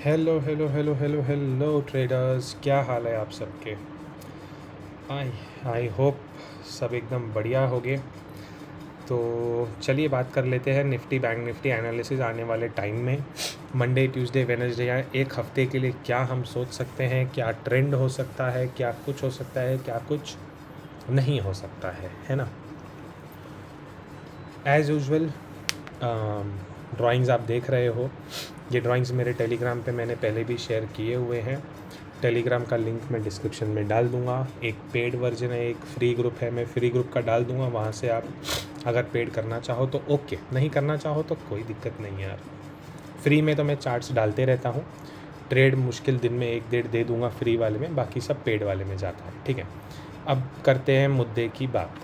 Hello hello hello hello hello traders, क्या हाल है आप सबके। आई आई होप सब एकदम बढ़िया होगे। तो चलिए बात कर लेते हैं निफ्टी बैंक निफ्टी एनालिसिस आने वाले टाइम में मंडे ट्यूसडे वेडनेसडे या एक हफ्ते के लिए क्या हम सोच सकते हैं, क्या ट्रेंड हो सकता है, क्या कुछ हो सकता है, क्या कुछ नहीं हो सकता है ना। एज़ यूजुअल ड्राइंग्स आप देख रहे हो, ये ड्राइंग्स मेरे टेलीग्राम पे मैंने पहले भी शेयर किए हुए हैं। टेलीग्राम का लिंक मैं डिस्क्रिप्शन में डाल दूंगा। एक पेड वर्जन है, एक फ्री ग्रुप है, मैं फ्री ग्रुप का डाल दूंगा। वहाँ से आप अगर पेड करना चाहो तो ओके, नहीं करना चाहो तो कोई दिक्कत नहीं है यार। फ्री में तो मैं चार्ट्स डालते रहता हूँ। ट्रेड मुश्किल दिन में एक डेढ़ दे दूंगा फ्री वाले में, बाकी सब पेड वाले में जाता है। ठीक है, अब करते हैं मुद्दे की बात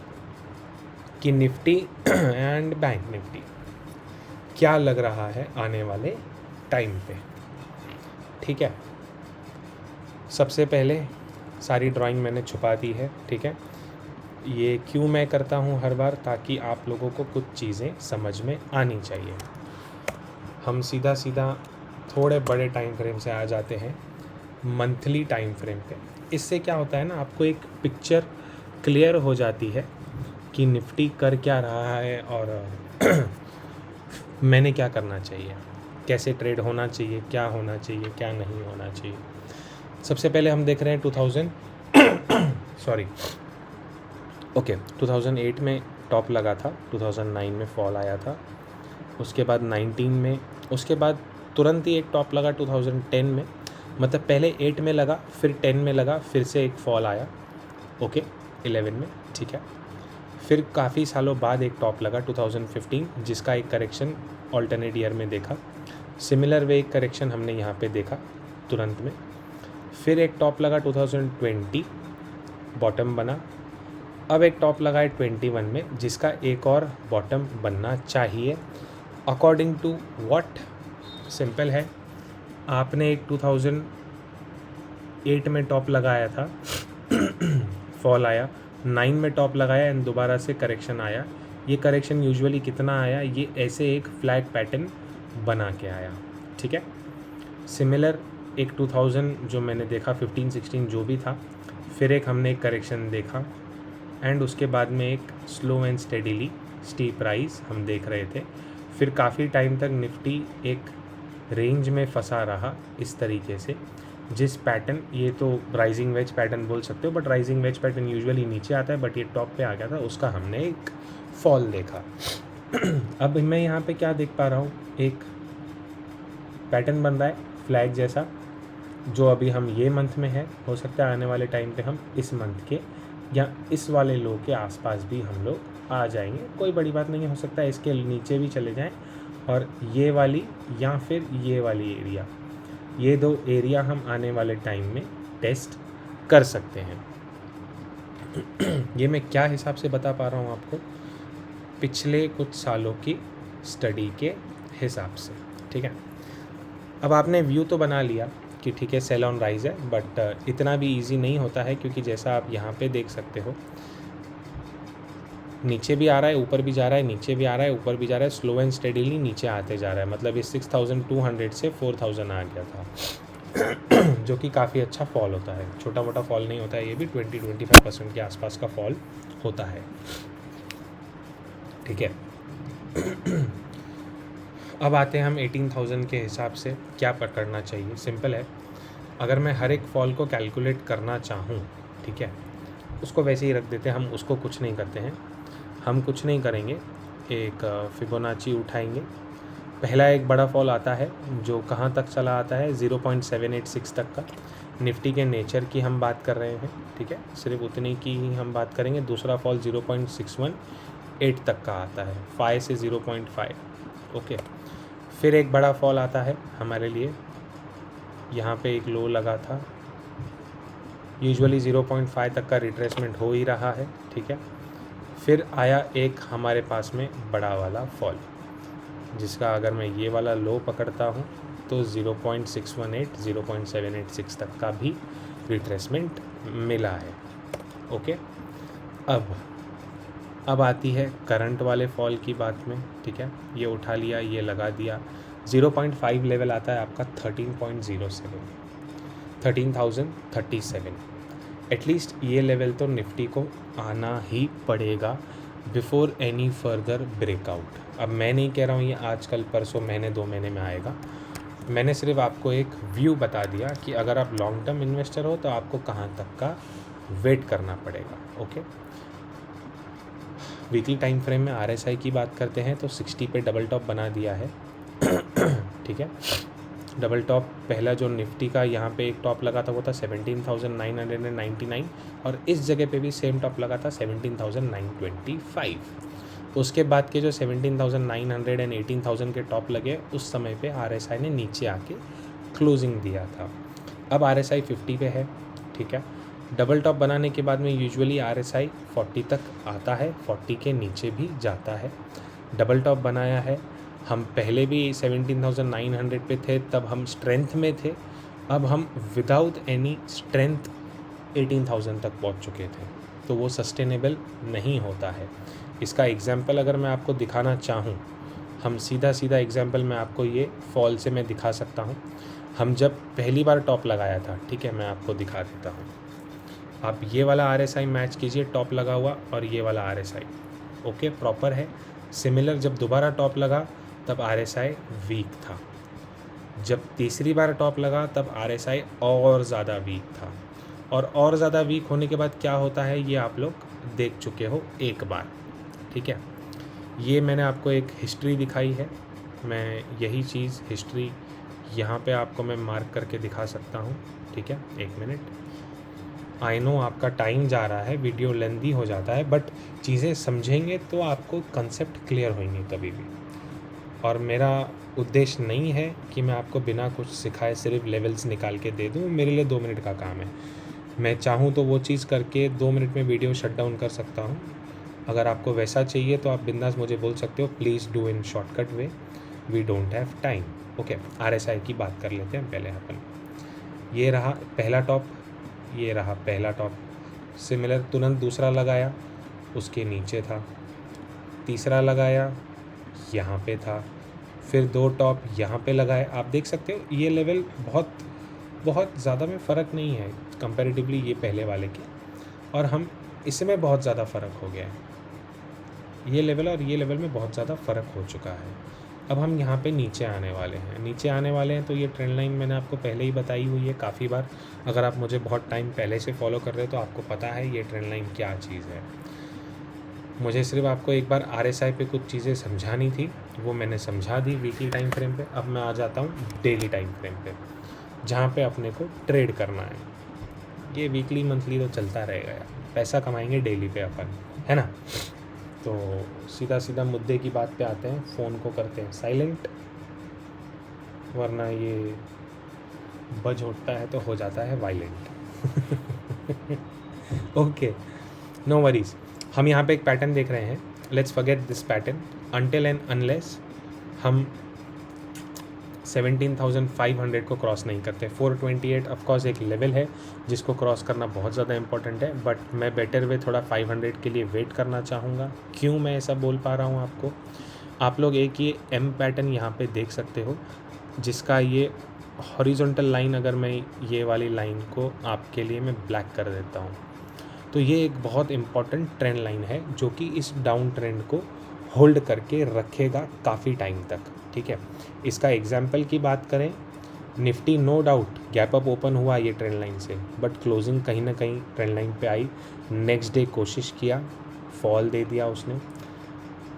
कि निफ्टी एंड बैंक निफ्टी क्या लग रहा है आने वाले टाइम पे। ठीक है, सबसे पहले सारी ड्राइंग मैंने छुपा दी है। ठीक है, ये क्यों मैं करता हूँ हर बार, ताकि आप लोगों को कुछ चीज़ें समझ में आनी चाहिए। हम सीधा सीधा थोड़े बड़े टाइम फ्रेम से आ जाते हैं मंथली टाइम फ्रेम पे। इससे क्या होता है ना, आपको एक पिक्चर क्लियर हो जाती है कि निफ्टी कर क्या रहा है और मैंने क्या करना चाहिए, कैसे ट्रेड होना चाहिए, क्या होना चाहिए, क्या नहीं होना चाहिए। सबसे पहले हम देख रहे हैं 2008 में टॉप लगा था, 2009 में फॉल आया था, उसके बाद 19 में, उसके बाद तुरंत ही एक टॉप लगा 2010 में। मतलब पहले 8 में लगा, फिर 10 में लगा, फिर से एक फॉल आया 11 में। ठीक है, फिर काफ़ी सालों बाद एक टॉप लगा 2015, जिसका एक करेक्शन ऑल्टरनेट ईयर में देखा। सिमिलर वे एक करेक्शन हमने यहाँ पे देखा तुरंत में। फिर एक टॉप लगा 2020, बॉटम बना। अब एक टॉप लगा है 21 में, जिसका एक और बॉटम बनना चाहिए अकॉर्डिंग टू व्हाट। सिंपल है, आपने एक 2008 में टॉप लगाया था, फॉल आया, 9 में टॉप लगाया एंड दोबारा से करेक्शन आया। ये करेक्शन यूजुअली कितना आया, ये ऐसे एक फ्लैग पैटर्न बना के आया। ठीक है, सिमिलर एक 2000 जो मैंने देखा, 15-16 जो भी था, फिर एक हमने एक करेक्शन देखा एंड उसके बाद में एक slow and steadily steep rise हम देख रहे थे। फिर काफ़ी टाइम तक निफ्टी एक रेंज में फंसा रहा इस तरीके से, जिस पैटर्न, ये तो राइजिंग वेज पैटर्न बोल सकते हो, but rising veg pattern usually नीचे आता है, बट ये टॉप पे आ गया था, उसका हमने एक फॉल देखा। अब मैं यहाँ पे क्या देख पा रहा हूँ, एक पैटर्न बन रहा है फ्लैग जैसा, जो अभी हम ये मंथ में है, हो सकता है आने वाले टाइम पे हम इस मंथ के या इस वाले लो के आसपास भी हम लोग आ जाएंगे। कोई बड़ी बात नहीं, हो सकता है इसके नीचे भी चले जाएं और ये वाली या फिर ये वाली एरिया, ये दो एरिया हम आने वाले टाइम में टेस्ट कर सकते हैं। ये मैं क्या हिसाब से बता पा रहा हूँ आपको, पिछले कुछ सालों की स्टडी के हिसाब से। ठीक है, अब आपने व्यू तो बना लिया कि ठीक है सेल ऑन राइज है, बट इतना भी इजी नहीं होता है, क्योंकि जैसा आप यहाँ पे देख सकते हो, नीचे भी आ रहा है, ऊपर भी जा रहा है, नीचे भी आ रहा है, ऊपर भी जा रहा है, स्लो एंड स्टेडीली नीचे आते जा रहा है। मतलब ये 6200 से 4000 आ गया था, जो कि काफ़ी अच्छा फॉल होता है, छोटा मोटा फॉल नहीं होता है, ये भी 20-25% के आसपास का फॉल होता है। ठीक है, अब आते हैं हम 18,000 के हिसाब से क्या करना चाहिए। सिंपल है, अगर मैं हर एक फॉल को कैलकुलेट करना चाहूँ, ठीक है, उसको वैसे ही रख देते हैं, हम उसको कुछ नहीं करते हैं, हम कुछ नहीं करेंगे, एक फिबोनाची उठाएंगे। पहला एक बड़ा फॉल आता है जो कहाँ तक चला आता है, 0.786 तक का। निफ्टी के नेचर की हम बात कर रहे हैं, ठीक है, सिर्फ उतनी की ही हम बात करेंगे। दूसरा फॉल 0.618 तक का आता है, 5 से 0.5। ओके, फिर एक बड़ा फॉल आता है हमारे लिए, यहाँ पे एक लो लगा था, यूजुअली 0.5 तक का रिट्रेसमेंट हो ही रहा है। ठीक है, फिर आया एक हमारे पास में बड़ा वाला फॉल, जिसका अगर मैं ये वाला लो पकड़ता हूँ तो 0.618 0.786 तक का भी रिट्रेसमेंट मिला है। ओके, अब आती है करंट वाले फॉल की बात में। ठीक है, ये उठा लिया, ये लगा दिया, 0.5 लेवल आता है आपका 13.07, 13,037। एटलीस्ट ये लेवल तो निफ्टी को आना ही पड़ेगा बिफोर एनी फर्दर ब्रेकआउट। अब मैं नहीं कह रहा हूँ ये आज कल परसों महीने 2 महीने में आएगा, मैंने सिर्फ आपको एक व्यू बता दिया कि अगर आप लॉन्ग टर्म इन्वेस्टर हो तो आपको कहाँ तक का वेट करना पड़ेगा। ओके, वीकली टाइम फ्रेम में RSI की बात करते हैं तो 60 पे डबल टॉप बना दिया है। ठीक है, डबल टॉप पहला जो निफ्टी का यहाँ पे एक टॉप लगा था वो था 17,999 और इस जगह पे भी सेम टॉप लगा था 17,925। उसके बाद के जो 17,900 एंड 18,000 के टॉप लगे उस समय पे RSI ने नीचे आके क्लोजिंग दिया था। अब RSI 50 पे है। ठीक है, डबल टॉप बनाने के बाद में यूजुअली RSI 40 तक आता है, 40 के नीचे भी जाता है। डबल टॉप बनाया है, हम पहले भी 17,900 पे थे, तब हम स्ट्रेंथ में थे, अब हम विदाउट एनी स्ट्रेंथ 18,000 तक पहुंच चुके थे, तो वो सस्टेनेबल नहीं होता है। इसका एग्जाम्पल अगर मैं आपको दिखाना चाहूँ, हम सीधा एग्जाम्पल मैं आपको ये फॉल से मैं दिखा सकता हूँ। हम जब पहली बार टॉप लगाया था, ठीक है, मैं आपको दिखा देता हूँ। आप ये वाला RSI मैच कीजिए, टॉप लगा हुआ, और ये वाला RSI ओके प्रॉपर है। सिमिलर जब दोबारा टॉप लगा तब RSI वीक था, जब तीसरी बार टॉप लगा तब RSI और ज़्यादा वीक था, और ज़्यादा वीक होने के बाद क्या होता है ये आप लोग देख चुके हो एक बार। ठीक है, ये मैंने आपको एक हिस्ट्री दिखाई है, मैं यही चीज़ हिस्ट्री यहाँ पे आपको मैं मार्क करके दिखा सकता हूँ। ठीक है, 1 मिनट। आई नो आपका टाइम जा रहा है, वीडियो लेंदी हो जाता है, बट चीज़ें समझेंगे तो आपको कंसेप्ट क्लियर होंगे कभी भी। और मेरा उद्देश्य नहीं है कि मैं आपको बिना कुछ सिखाए सिर्फ लेवल्स निकाल के दे दूँ, मेरे लिए 2 मिनट का काम है। मैं चाहूँ तो वो चीज़ करके 2 मिनट में वीडियो शट डाउन कर सकता हूँ। अगर आपको वैसा चाहिए तो आप बिंदास मुझे बोल सकते हो, please do in shortcut way, we don't have time. Okay, RSI की बात कर लेते हैं पहले अपन। ये रहा पहला टॉप, ये रहा पहला टॉप, सिमिलर तुरंत दूसरा लगाया, उसके नीचे था, तीसरा लगाया, यहाँ पे था, फिर 2 टॉप यहाँ पे लगाए। आप देख सकते हो ये लेवल बहुत ज़्यादा में फ़र्क नहीं है कंपैरेटिवली ये पहले वाले के, और हम इसमें बहुत ज़्यादा फ़र्क हो गया है। ये लेवल और ये लेवल में बहुत ज़्यादा फ़र्क हो चुका है। अब हम यहाँ पे नीचे आने वाले हैं, तो ये ट्रेंड लाइन मैंने आपको पहले ही बताई हुई है काफ़ी बार। अगर आप मुझे बहुत टाइम पहले से फॉलो कर रहे हो तो आपको पता है ये ट्रेंड लाइन क्या चीज़ है। मुझे सिर्फ आपको एक बार RSI पे कुछ चीज़ें समझानी थी, वो मैंने समझा दी वीकली टाइम फ्रेम पे। अब मैं आ जाता हूँ डेली टाइम फ्रेम पे, जहाँ पे अपने को ट्रेड करना है। ये वीकली मंथली तो चलता रहेगा यार, पैसा कमाएंगे डेली पे अपन, है ना। तो सीधा मुद्दे की बात पे आते हैं, फ़ोन को करते हैं साइलेंट, वरना ये बज उठता है तो हो जाता है वायलेंट। Okay, no worries. हम यहाँ पे एक पैटर्न देख रहे हैं, let's forget this pattern until and unless हम 17,500 को क्रॉस नहीं करते। 428 ऑफकोर्स एक लेवल है जिसको क्रॉस करना बहुत ज़्यादा इंपॉर्टेंट है, बट मैं बेटर वे थोड़ा 500 के लिए वेट करना चाहूँगा। क्यों मैं ऐसा बोल पा रहा हूँ आपको, आप लोग एक ये M पैटर्न यहाँ पे देख सकते हो, जिसका ये हॉरिजॉन्टल लाइन, अगर मैं ये वाली लाइन को आपके लिए मैं ब्लैक कर देता हूँ, तो ये एक बहुत इम्पॉर्टेंट ट्रेंड लाइन है जो कि इस डाउन ट्रेंड को होल्ड करके रखेगा काफ़ी टाइम तक। ठीक है, इसका एग्जाम्पल की बात करें, Nifty no doubt gap up open हुआ ये ट्रेंड लाइन से, बट क्लोजिंग कहीं ना कहीं ट्रेंड लाइन पे आई। नेक्स्ट डे कोशिश किया, फॉल दे दिया उसने,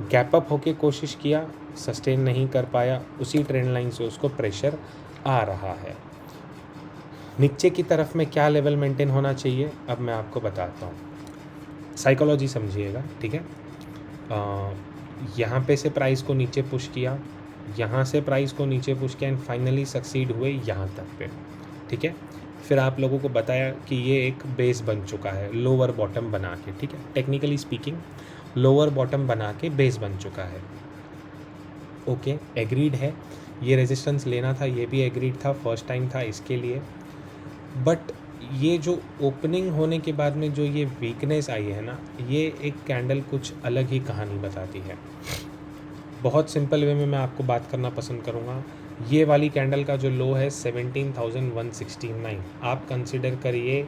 गैप अप होके कोशिश किया, सस्टेन नहीं कर पाया, उसी ट्रेंड लाइन से उसको प्रेशर आ रहा है। नीचे की तरफ में क्या लेवल मेंटेन होना चाहिए अब मैं आपको बताता हूँ, साइकोलॉजी समझिएगा। ठीक है, यहाँ पे से प्राइस को नीचे पुश किया, यहाँ से प्राइस को नीचे पुश किया, एंड फाइनली सक्सीड हुए यहाँ तक पे। ठीक है, फिर आप लोगों को बताया कि ये एक बेस बन चुका है लोअर बॉटम बना के। ठीक है, टेक्निकली स्पीकिंग लोअर बॉटम बना के बेस बन चुका है। ओके, एग्रीड है, ये रेजिस्टेंस लेना था, ये भी एग्रीड था, फर्स्ट टाइम था इसके लिए। बट ये जो ओपनिंग होने के बाद में जो ये वीकनेस आई है ना, ये एक कैंडल कुछ अलग ही कहानी बताती है। बहुत सिंपल वे में मैं आपको बात करना पसंद करूँगा। ये वाली कैंडल का जो लो है 17,169, आप कंसिडर करिए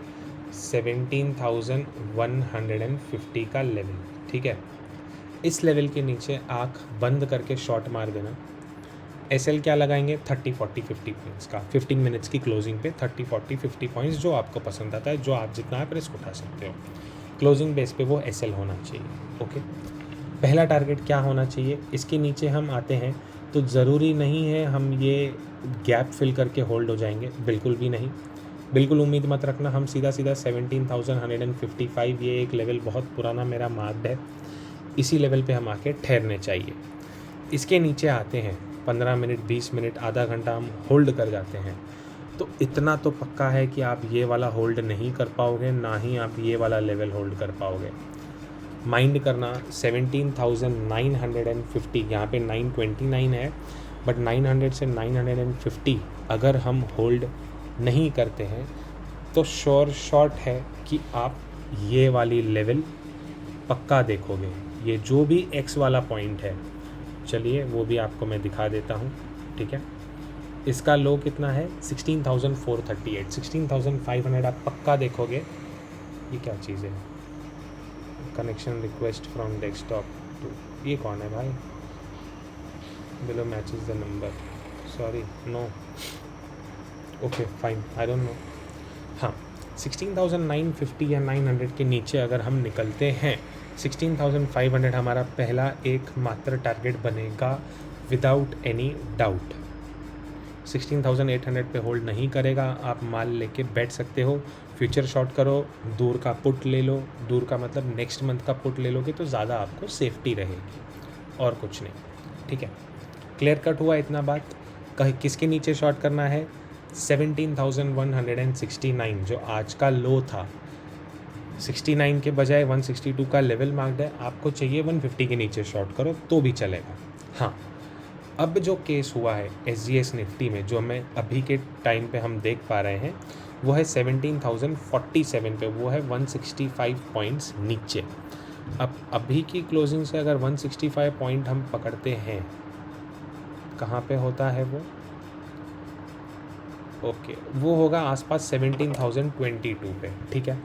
17,150 का लेवल, ठीक है। इस लेवल के नीचे आँख बंद करके शॉट मार देना। एसएल क्या लगाएंगे 30, 40, 50 पॉइंट्स का, 15 मिनट्स की क्लोजिंग पे 30, 40, 50 पॉइंट्स जो आपको पसंद आता है, जो आप जितना आप रिस्क उठा सकते हो, क्लोजिंग बेस पे वो एसएल होना चाहिए। ओके, पहला टारगेट क्या होना चाहिए, इसके नीचे हम आते हैं तो ज़रूरी नहीं है हम ये गैप फिल करके होल्ड हो जाएंगे, बिल्कुल भी नहीं, बिल्कुल उम्मीद मत रखना। हम सीधा 17,155, ये एक लेवल बहुत पुराना मेरा मार्क्ड है, इसी लेवल पे हम आके ठहरने चाहिए। इसके नीचे आते हैं 15 मिनट, 20 मिनट, आधा घंटा हम होल्ड कर जाते हैं, तो इतना तो पक्का है कि आप ये वाला होल्ड नहीं कर पाओगे, ना ही आप ये वाला लेवल होल्ड कर पाओगे। माइंड करना 17,950, यहाँ पे 929 है, बट 900 से 950 अगर हम होल्ड नहीं करते हैं तो श्योर शॉट है कि आप ये वाली लेवल पक्का देखोगे। ये जो भी एक्स वाला पॉइंट है, चलिए वो भी आपको मैं दिखा देता हूँ, ठीक है। इसका लो कितना है 16,438, 16,500 आप पक्का देखोगे। ये क्या चीज़ है, connection request from desktop to, ये कौन है भाई, below matches the number, sorry no, okay fine, I don't know. हाँ, 16,950 या 900 के नीचे अगर हम निकलते हैं, 16,500 हमारा पहला एक मात्र टारगेट बनेगा विदाउट एनी डाउट। 16,800 पे होल्ड नहीं करेगा, आप माल लेके बैठ सकते हो, फ्यूचर शॉर्ट करो, दूर का पुट ले लो, दूर का मतलब नेक्स्ट मंथ का पुट ले लोगे तो ज़्यादा आपको सेफ्टी रहेगी, और कुछ नहीं, ठीक है। क्लियर कट हुआ इतना बात। किसके नीचे शॉर्ट करना है, 17,169 जो आज का लो था, 69 के बजाय 162 का लेवल मार्क्ड है, आपको चाहिए 150 के नीचे शॉर्ट करो तो भी चलेगा। हाँ, अब जो केस हुआ है SGX निफ्टी में, जो हमें अभी के टाइम पे हम देख पा रहे हैं, वो है 17,047 पे, वो है 165 पॉइंट्स नीचे। अब अभी की क्लोजिंग से अगर 165 पॉइंट हम पकड़ते हैं, कहाँ पे होता है वो, ओके वो होगा आसपास 17,022 पे, ठीक है।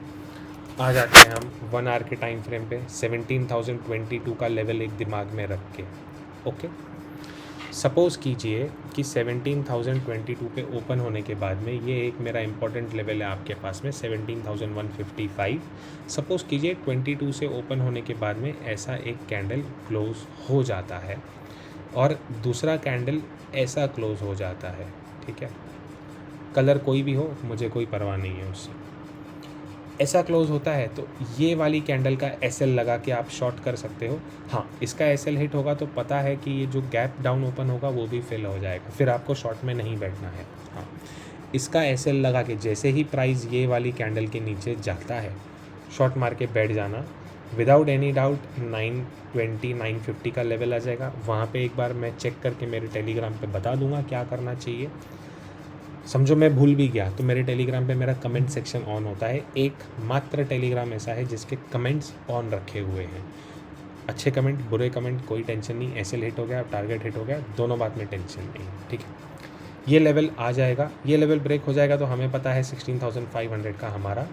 आ जाते हैं हम 1 आवर के टाइम फ्रेम पे, 17,022 का लेवल एक दिमाग में रख के, ओके। सपोज़ कीजिए कि 17,022 पे ओपन होने के बाद में, ये एक मेरा इंपॉर्टेंट लेवल है आपके पास में 17,155, सपोज़ कीजिए 22 से ओपन होने के बाद में ऐसा एक कैंडल क्लोज़ हो जाता है और दूसरा कैंडल ऐसा क्लोज़ हो जाता है, ठीक है। कलर कोई भी हो, मुझे कोई परवाह नहीं है उससे, ऐसा क्लोज होता है तो ये वाली कैंडल का एसएल लगा के आप शॉर्ट कर सकते हो। हाँ, इसका एसएल हिट होगा तो पता है कि ये जो गैप डाउन ओपन होगा वो भी फिल हो जाएगा, फिर आपको शॉर्ट में नहीं बैठना है। हाँ, इसका एसएल लगा के जैसे ही प्राइस ये वाली कैंडल के नीचे जाता है, शॉर्ट मार के बैठ जाना, विदाउट एनी डाउट 920, 950 का लेवल आ जाएगा। वहाँ पे एक बार मैं चेक करके मेरे टेलीग्राम पे बता दूंगा क्या करना चाहिए। समझो मैं भूल भी गया तो मेरे टेलीग्राम पे मेरा कमेंट सेक्शन ऑन होता है, एक मात्र टेलीग्राम ऐसा है जिसके कमेंट्स ऑन रखे हुए हैं। अच्छे कमेंट, बुरे कमेंट, कोई टेंशन नहीं, एसएल हिट हो गया, टारगेट हिट हो गया, दोनों बात में टेंशन नहीं है, ठीक है। ये लेवल आ जाएगा, ये लेवल ब्रेक हो जाएगा तो हमें पता है 16,500 का हमारा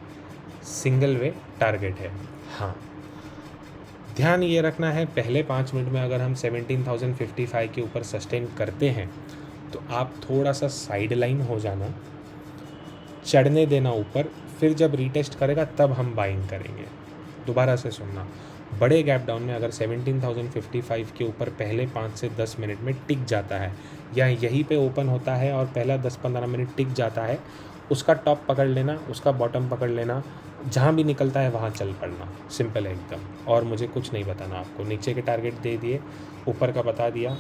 सिंगल वे टारगेट है। हाँ, ध्यान ये रखना है, पहले 5 मिनट में अगर हम 17,055 के ऊपर सस्टेन करते हैं तो आप थोड़ा सा साइड लाइन हो जाना, चढ़ने देना ऊपर, फिर जब रीटेस्ट करेगा तब हम बाइंग करेंगे। दोबारा से सुनना, बड़े गैप डाउन में अगर 17,055 के ऊपर पहले 5 से 10 मिनट में टिक जाता है या यहीं पे ओपन होता है और पहला 10-15 मिनट टिक जाता है, उसका टॉप पकड़ लेना, उसका बॉटम पकड़ लेना, जहाँ भी निकलता है वहाँ चल पड़ना, सिंपल है एकदम। और मुझे कुछ नहीं बताना आपको, नीचे के टारगेट दे दिए, ऊपर का बता दिया,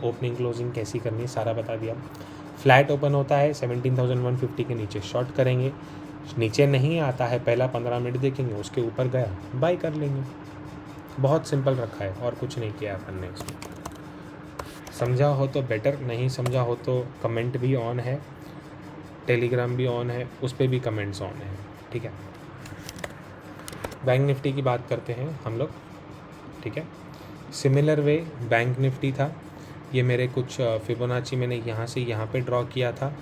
ओपनिंग क्लोजिंग कैसी करनी है सारा बता दिया। फ्लैट ओपन होता है 17,150 के नीचे शॉर्ट करेंगे, नीचे नहीं आता है पहला 15 मिनट देखेंगे, उसके ऊपर गया बाय कर लेंगे। बहुत सिंपल रखा है और कुछ नहीं किया अपन ने इसमें। समझा हो तो बेटर, नहीं समझा हो तो कमेंट भी ऑन है, टेलीग्राम भी ऑन है, उस पर भी कमेंट्स ऑन है, ठीक है। बैंक निफ्टी की बात करते हैं हम लोग, ठीक है। सिमिलर वे बैंक निफ्टी था, ये मेरे कुछ फिबोनाची मैंने यहाँ से यहाँ पे ड्रॉ किया था,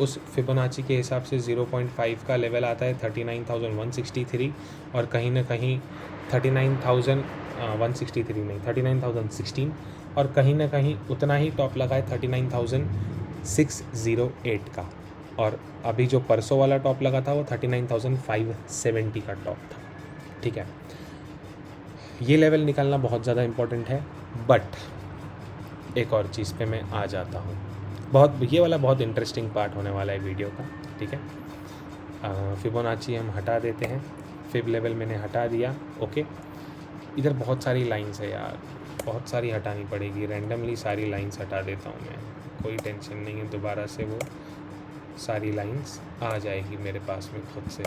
उस फिबोनाची के हिसाब से 0.5 का लेवल आता है 39,163 और कहीं ना कहीं 39,163 नहीं 39,016 और कहीं ना कहीं उतना ही टॉप लगा है 39,608 का, और अभी जो परसों वाला टॉप लगा था वो 39,570 का टॉप था। ठीक है, ये लेवल निकालना बहुत ज़्यादा इम्पोर्टेंट है। बट एक और चीज़ पे मैं आ जाता हूँ, ये वाला बहुत इंटरेस्टिंग पार्ट होने वाला है वीडियो का। ठीक है, फिबोनाची हम हटा देते हैं, फिब लेवल मैंने हटा दिया। ओके, इधर बहुत सारी लाइंस है यार, बहुत सारी हटानी पड़ेगी, रैंडमली सारी लाइंस हटा देता हूँ मैं, कोई टेंशन नहीं है, दोबारा से वो सारी लाइंस आ जाएगी मेरे पास में खुद से।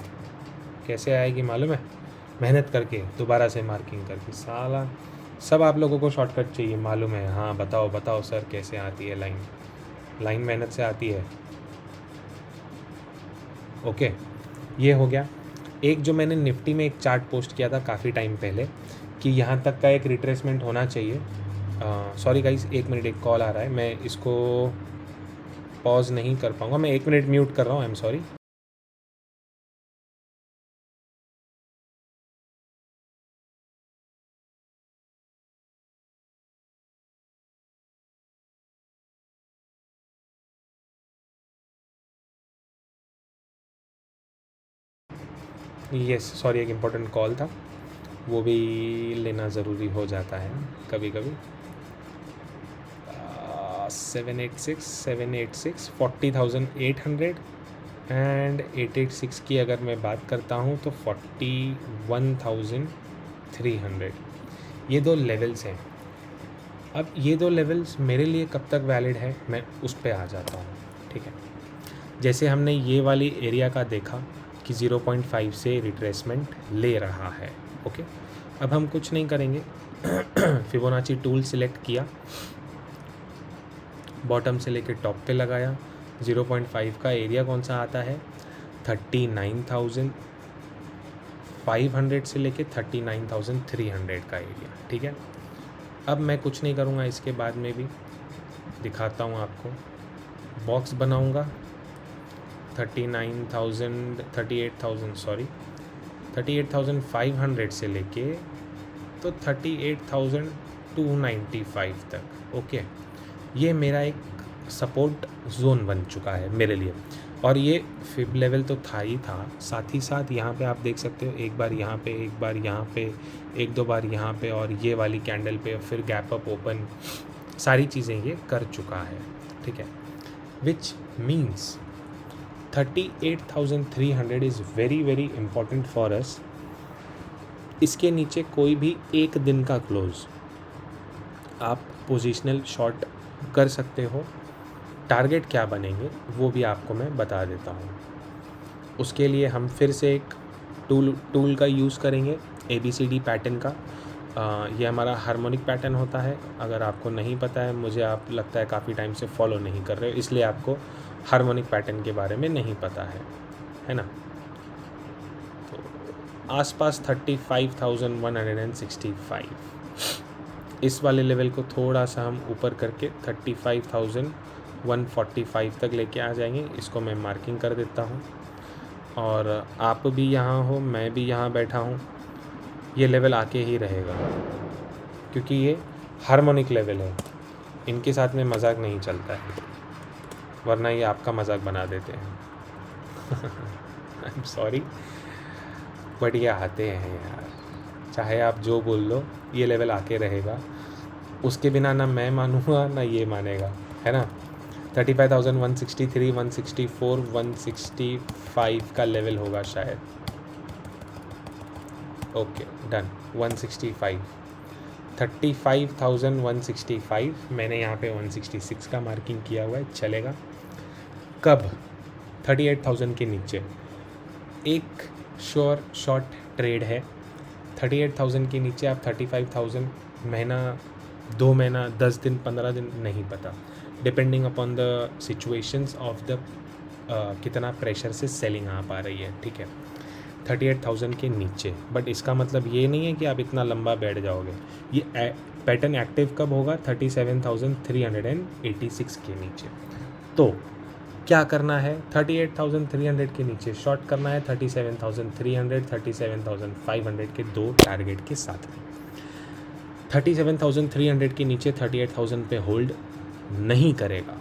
कैसे आएगी मालूम है? मेहनत करके, दोबारा से मार्किंग करके। साला सब आप लोगों को शॉर्टकट चाहिए मालूम है। हाँ बताओ बताओ सर कैसे आती है लाइन? लाइन मेहनत से आती है। ओके, ये हो गया। एक जो मैंने निफ्टी में एक चार्ट पोस्ट किया था काफ़ी टाइम पहले कि यहाँ तक का एक रिट्रेसमेंट होना चाहिए। सॉरी गाइस, 1 मिनट, एक कॉल आ रहा है, मैं इसको पॉज नहीं कर पाऊँगा, मैं 1 मिनट म्यूट कर रहा हूँ, I am sorry. Yes sorry, एक इम्पोर्टेंट कॉल था, वो भी लेना ज़रूरी हो जाता है कभी कभी। 786 40,800 एंड 886 की अगर मैं बात करता हूँ तो 41,300, ये दो लेवल्स हैं। अब ये दो लेवल्स मेरे लिए कब तक वैलिड है, मैं उस पर आ जाता हूँ। ठीक है, जैसे हमने ये वाली एरिया का देखा कि 0.5 से रिट्रेसमेंट ले रहा है। ओके, अब हम कुछ नहीं करेंगे, फिबोनाची टूल सिलेक्ट किया, बॉटम से लेकर टॉप पे लगाया। 0.5 का एरिया कौन सा आता है? 39,500 से लेके 39,300 का एरिया। ठीक है, अब मैं कुछ नहीं करूँगा, इसके बाद में भी दिखाता हूँ आपको। बॉक्स बनाऊँगा 38,500 से लेके तो 38,295 तक। ओके, ये मेरा एक सपोर्ट जोन बन चुका है मेरे लिए, और ये फिब लेवल तो था ही था, साथ ही साथ यहाँ पे आप देख सकते हो, एक बार यहाँ पे, एक बार यहाँ पे, एक दो बार यहाँ पे, और ये वाली कैंडल पे फिर गैप अप ओपन, सारी चीज़ें ये कर चुका है। ठीक है, which means 38,300 is very very important for us. इसके नीचे कोई भी एक दिन का क्लोज आप पोजिशनल शॉर्ट कर सकते हो। टारगेट क्या बनेंगे वो भी आपको मैं बता देता हूँ। उसके लिए हम फिर से एक टूल का यूज़ करेंगे, ABCD पैटर्न का। ये हमारा हार्मोनिक पैटर्न होता है। अगर आपको नहीं पता है, मुझे आप लगता है काफ़ी टाइम से फॉलो नहीं कर रहे हो, इसलिए आपको हार्मोनिक पैटर्न के बारे में नहीं पता है ना। तो आसपास 35,165, इस वाले लेवल को थोड़ा सा हम ऊपर करके 35,145 तक लेके आ जाएंगे। इसको मैं मार्किंग कर देता हूँ, और आप भी यहाँ हो, मैं भी यहाँ बैठा हूँ, ये लेवल आके ही रहेगा, क्योंकि ये हार्मोनिक लेवल है, इनके साथ में मजाक नहीं चलता है, वरना ये आपका मजाक बना देते हैं। आई एम सॉरी, बट ये आते हैं यार, चाहे आप जो बोल लो, ये लेवल आके रहेगा। उसके बिना ना मैं मानूंगा ना ये मानेगा, है ना। 35,163, 164, 165 का लेवल होगा शायद। ओके डन, 165, 35,165, मैंने यहाँ पे 166 का मार्किंग किया हुआ है, चलेगा। कब? 38,000 के नीचे एक श्योर शॉर्ट ट्रेड है। 38,000 के नीचे आप 35,000, महीना, 2 महीना, 10 दिन, 15 दिन, नहीं पता, depending upon the situations of the कितना प्रेशर से सेलिंग आ पा रही है। ठीक है, 38,000 के नीचे, बट इसका मतलब ये नहीं है कि आप इतना लंबा बैठ जाओगे। ये पैटर्न एक्टिव कब होगा? 37,386 के नीचे। तो क्या करना है? 38,300 के नीचे शॉर्ट करना है, 37,300, 37,500 के दो टारगेट के साथ में। 37,300 के नीचे 38,000 पे होल्ड नहीं करेगा।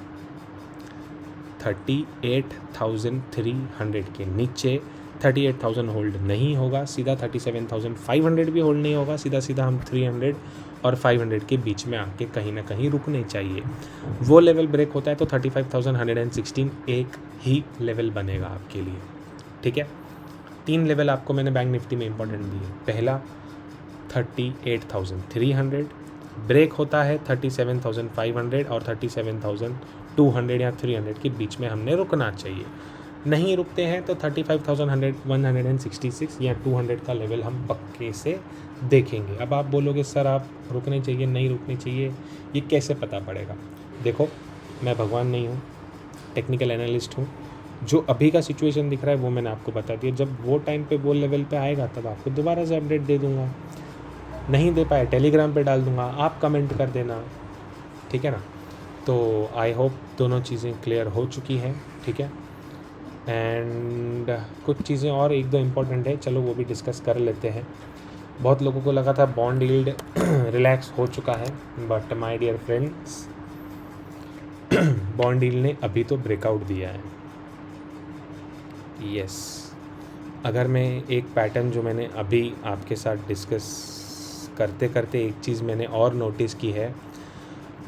38,300 के नीचे 38,000 होल्ड नहीं होगा, सीधा 37,500 भी होल्ड नहीं होगा, सीधा सीधा हम 300 और 500 के बीच में आके कहीं ना कहीं रुकने चाहिए। वो लेवल ब्रेक होता है तो 35,116 एक ही लेवल बनेगा आपके लिए, ठीक है। 3 लेवल आपको मैंने बैंक निफ्टी में इंपॉर्टेंट दिए। पहला 38,300 ब्रेक होता है, 37,500 और 37,200 या 300 के बीच में हमने रुकना चाहिए। नहीं रुकते हैं तो 35,166 या 200 का लेवल हम पक्के से देखेंगे। अब आप बोलोगे सर आप रुकने चाहिए, नहीं रुकने चाहिए, ये कैसे पता पड़ेगा? देखो, मैं भगवान नहीं हूँ, टेक्निकल एनालिस्ट हूँ। जो अभी का सिचुएशन दिख रहा है वो मैंने आपको बता दिया। जब वो टाइम पे वो लेवल पे आएगा तब आपको दोबारा से अपडेट दे दूँगा। नहीं दे पाए टेलीग्राम पे डाल दूँगा, आप कमेंट कर देना, ठीक है ना। तो आई होप दोनों चीज़ें क्लियर हो चुकी हैं, ठीक है। एंड कुछ चीज़ें और एक दो इम्पॉर्टेंट है, चलो वो भी डिस्कस कर लेते हैं। बहुत लोगों को लगा था बॉन्ड यील्ड रिलैक्स हो चुका है, but my dear friends, bond yield ने अभी तो ब्रेकआउट दिया है। यस, अगर मैं एक पैटर्न जो मैंने अभी आपके साथ डिस्कस करते करते एक चीज़ मैंने और नोटिस की है,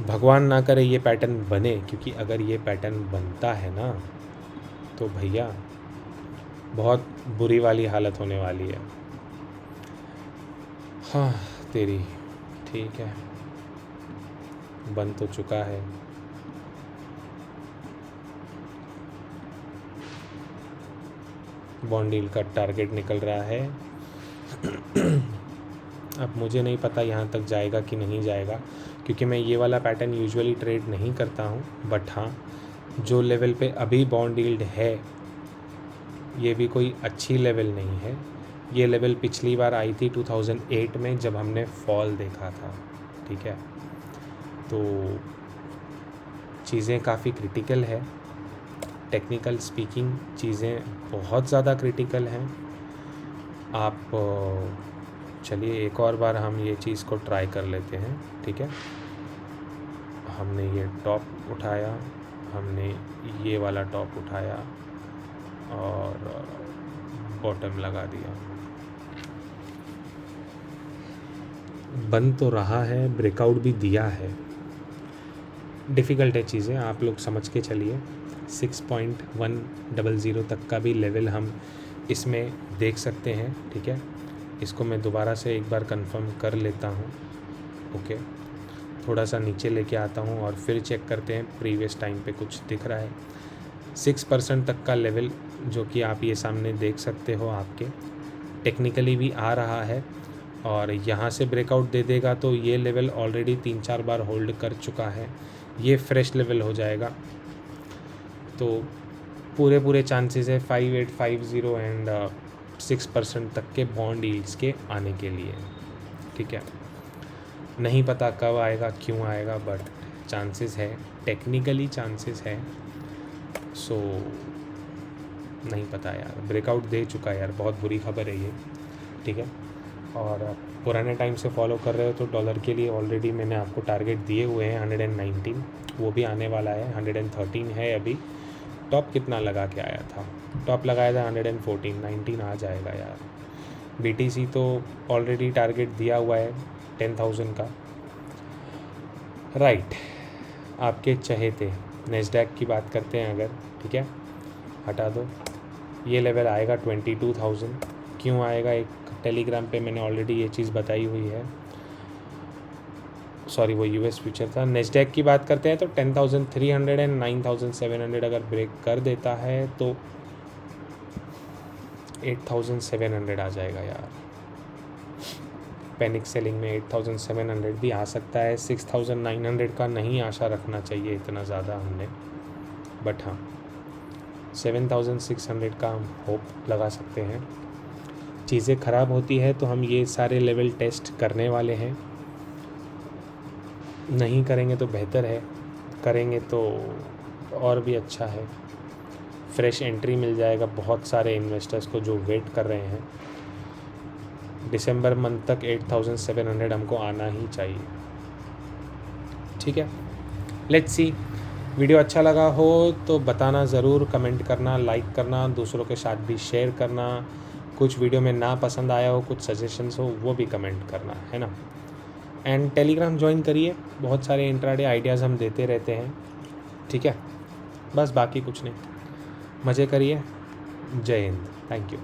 भगवान ना करे ये पैटर्न बने, क्योंकि अगर ये पैटर्न बनता है ना तो भैया बहुत बुरी वाली हालत होने वाली है। हाँ तेरी, ठीक है, बन तो चुका है। बॉन्ड यील्ड का टारगेट निकल रहा है। अब मुझे नहीं पता यहाँ तक जाएगा कि नहीं जाएगा, क्योंकि मैं ये वाला पैटर्न यूजुअली ट्रेड नहीं करता हूँ। बट हाँ, जो लेवल पे अभी बॉन्ड यील्ड है ये भी कोई अच्छी लेवल नहीं है। ये लेवल पिछली बार आई थी 2008 में जब हमने फॉल देखा था, ठीक है। तो चीज़ें काफ़ी क्रिटिकल है, टेक्निकल स्पीकिंग चीज़ें बहुत ज़्यादा क्रिटिकल हैं। आप चलिए एक और बार हम ये चीज़ को ट्राई कर लेते हैं, ठीक है। हमने ये टॉप उठाया, हमने ये वाला टॉप उठाया और बॉटम लगा दिया। बन तो रहा है, ब्रेकआउट भी दिया है। डिफ़िकल्ट है चीज़ें, आप लोग समझ के चलिए। 6.100 तक का भी लेवल हम इसमें देख सकते हैं, ठीक है। इसको मैं दोबारा से एक बार कंफर्म कर लेता हूँ, ओके। थोड़ा सा नीचे लेके आता हूँ और फिर चेक करते हैं प्रीवियस टाइम पे कुछ दिख रहा है। 6% तक का लेवल जो कि आप ये सामने देख सकते हो, आपके टेक्निकली भी आ रहा है और यहाँ से ब्रेकआउट दे देगा तो ये लेवल ऑलरेडी 3-4 बार होल्ड कर चुका है, ये फ्रेश लेवल हो जाएगा। तो पूरे चांसेस है 5850 एंड 6% तक के बॉन्ड यील्ड्स के आने के लिए, ठीक है। नहीं पता कब आएगा, क्यों आएगा, बट चांसेस है, टेक्निकली चांसेस है। सो नहीं पता यार, ब्रेकआउट दे चुका है यार, बहुत बुरी खबर है ये, ठीक है। और पुराने टाइम से फॉलो कर रहे हो तो डॉलर के लिए ऑलरेडी मैंने आपको टारगेट दिए हुए हैं 119, वो भी आने वाला है। 113 है अभी। टॉप कितना लगा के आया था? टॉप लगाया था 114, 19 आ जाएगा यार। BTC तो ऑलरेडी टारगेट दिया हुआ है 10,000 का, राइट। आपके चहेते नेस्डैक की बात करते हैं अगर, ठीक है, हटा दो। ये लेवल आएगा 22,000। क्यों आएगा? एक टेलीग्राम पे मैंने ऑलरेडी ये चीज़ बताई हुई है। सॉरी, वो US फ्यूचर था। नेस्डैक की बात करते हैं तो 10,300 एंड 9,700 अगर ब्रेक कर देता है तो 8,700 आ जाएगा यार। पैनिक सेलिंग में 8,700 भी आ सकता है। 6,900 का नहीं आशा रखना चाहिए इतना ज़्यादा हमने, बट हाँ 7,600 का हम होप लगा सकते हैं। चीज़ें ख़राब होती है तो हम ये सारे लेवल टेस्ट करने वाले हैं। नहीं करेंगे तो बेहतर है, करेंगे तो और भी अच्छा है। फ्रेश एंट्री मिल जाएगा बहुत सारे इन्वेस्टर्स को जो वेट कर रहे हैं। दिसंबर मंथ तक 8700 हमको आना ही चाहिए। ठीक है, लेट्स सी। वीडियो अच्छा लगा हो तो बताना ज़रूर, कमेंट करना, लाइक करना, दूसरों के साथ भी शेयर करना। कुछ वीडियो में ना पसंद आया हो, कुछ सजेशंस हो, वो भी कमेंट करना, है ना। एंड टेलीग्राम ज्वाइन करिए, बहुत सारे इंट्राडे आइडियाज़ हम देते रहते हैं। ठीक है, बस बाकी कुछ नहीं, मज़े करिए। जय हिंद, थैंक यू।